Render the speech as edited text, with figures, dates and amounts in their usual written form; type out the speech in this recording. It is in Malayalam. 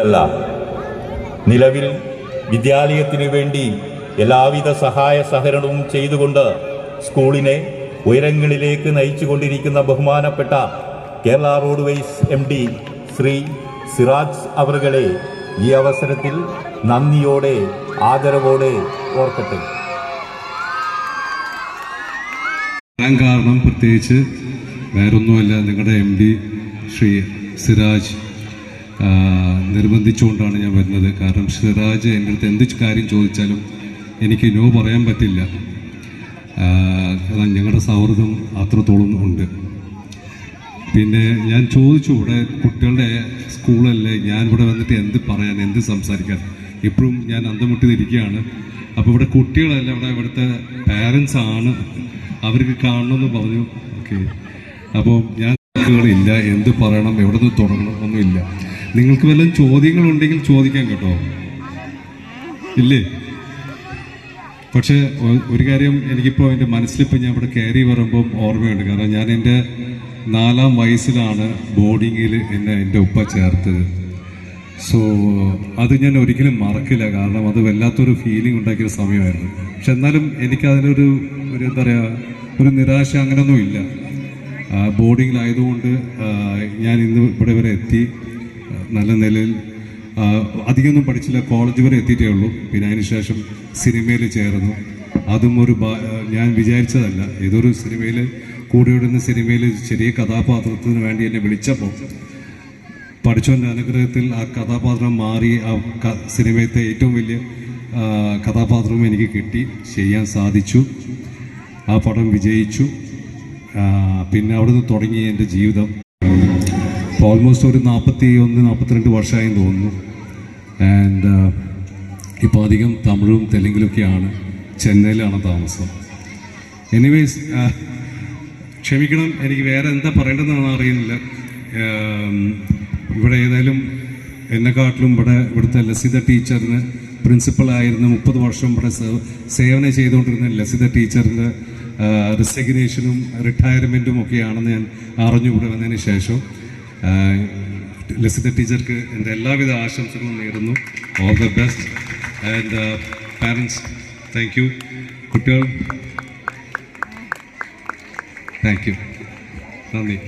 അല്ല, നിലവിൽ വിദ്യാലയത്തിനു വേണ്ടി എല്ലാവിധ സഹായ സഹകരണവും ചെയ്തുകൊണ്ട് സ്കൂളിനെ ഉയരങ്ങളിലേക്ക് നയിച്ചുകൊണ്ടിരിക്കുന്ന ബഹുമാനപ്പെട്ട കേരള റോഡ്വേസ് MD ശ്രീ സിറാജ് അവറുകളെ ഈ അവസരത്തിൽ നന്ദിയോടെ ആദരവോടെ ഓർക്കട്ടെ. കാരണം പ്രത്യേകിച്ച് വേറൊന്നുമല്ല, നിങ്ങളുടെ MD ശ്രീ സിറാജ് നിർബന്ധിച്ചുകൊണ്ടാണ് ഞാൻ വരുന്നത്. കാരണം സിറാജ് എൻ്റെ അടുത്ത് എന്ത് കാര്യം ചോദിച്ചാലും എനിക്ക് നോ പറയാൻ പറ്റില്ല. കാരണം ഞങ്ങളുടെ സൗഹൃദം അത്രത്തോളം ഉണ്ട്. പിന്നെ ഞാൻ ചോദിച്ചു, ഇവിടെ കുട്ടികളുടെ സ്കൂളല്ലേ, ഞാൻ ഇവിടെ വന്നിട്ട് എന്ത് പറയാൻ, എന്ത് സംസാരിക്കാൻ, ഇപ്പോഴും ഞാൻ അന്തമുട്ടി നിൽക്കുകയാണ്. അപ്പോൾ ഇവിടെ കുട്ടികളല്ല, ഇവിടുത്തെ പാരൻസ് ആണ്, അവർക്ക് കാണണമെന്ന് പറഞ്ഞു. ഓക്കെ, അപ്പോൾ ഞാൻ ഇല്ല, എന്ത് പറയണം, എവിടെ നിന്ന് തുടങ്ങണം ഒന്നുമില്ല. നിങ്ങൾക്ക് വല്ലതും ചോദ്യങ്ങളുണ്ടെങ്കിൽ ചോദിക്കാൻ കേട്ടോ, ഇല്ലേ? പക്ഷേ ഒരു കാര്യം എനിക്കിപ്പോൾ എൻ്റെ മനസ്സിലിപ്പോൾ ഞാൻ ഇവിടെ കയറി വരുമ്പം ഓർമ്മയുണ്ട്. കാരണം ഞാൻ എൻ്റെ 4-ാം വയസ്സിലാണ് ബോർഡിങ്ങിൽ എൻ്റെ ഉപ്പ ചേർത്തത്. സോ അത് ഞാൻ ഒരിക്കലും മറക്കില്ല. കാരണം അത് വല്ലാത്തൊരു ഫീലിംഗ് ഉണ്ടാക്കിയൊരു സമയമായിരുന്നു. പക്ഷെ എന്നാലും എനിക്കതിനൊരു എന്താ പറയുക, ഒരു നിരാശ അങ്ങനെയൊന്നും ഇല്ല. ബോർഡിങ്ങിലായതുകൊണ്ട് ഞാൻ ഇന്ന് ഇവിടെ വരെ എത്തി. നല്ല നിലയിൽ അധികമൊന്നും പഠിച്ചില്ല, കോളേജ് വരെ എത്തിയിട്ടേ ഉള്ളൂ. പിന്നെ അതിനുശേഷം സിനിമയിൽ ചേർന്നു. അതും ഞാൻ വിചാരിച്ചതല്ല. ഏതൊരു സിനിമയിൽ കൂടെയിടുന്ന സിനിമയിൽ ചെറിയ കഥാപാത്രത്തിന് വേണ്ടി എന്നെ വിളിച്ചപ്പോൾ പഠിച്ചവൻ്റെ അനുഗ്രഹത്തിൽ ആ കഥാപാത്രം മാറി. ആ സിനിമയത്തെ ഏറ്റവും വലിയ കഥാപാത്രവും എനിക്ക് കിട്ടി, ചെയ്യാൻ സാധിച്ചു. ആ പടം വിജയിച്ചു. പിന്നെ അവിടെ നിന്ന് തുടങ്ങി എൻ്റെ ജീവിതം. ഓൾമോസ്റ്റ് ഒരു 41-42 വർഷമായി തോന്നുന്നു. ആൻഡ് ഇപ്പോൾ അധികം തമിഴും തെലുങ്കിലൊക്കെയാണ്. ചെന്നൈയിലാണ് താമസം. എനിവേസ്, ക്ഷമിക്കണം, എനിക്ക് വേറെ എന്താ പറയേണ്ടതെന്ന് അറിയുന്നില്ല. ഇവിടെ ഏതായാലും എന്നെക്കാട്ടിലും ഇവിടുത്തെ ലസിത ടീച്ചറിന് പ്രിൻസിപ്പളായിരുന്ന 30 വർഷം ഇവിടെ സേവനം ചെയ്തുകൊണ്ടിരുന്ന ലസിത ടീച്ചറിൻ്റെ റെസിഗ്നേഷനും റിട്ടയർമെൻറ്റും ഒക്കെയാണെന്ന് ഞാൻ അറിഞ്ഞു ഇവിടെ വന്നതിന് ശേഷം. ലസിത ടീച്ചർക്ക് എൻ്റെ എല്ലാവിധ ആശംസകളും നേരുന്നു. All the best. And parents, thank you. കുട്ടികൾ, താങ്ക് യു. നന്ദി.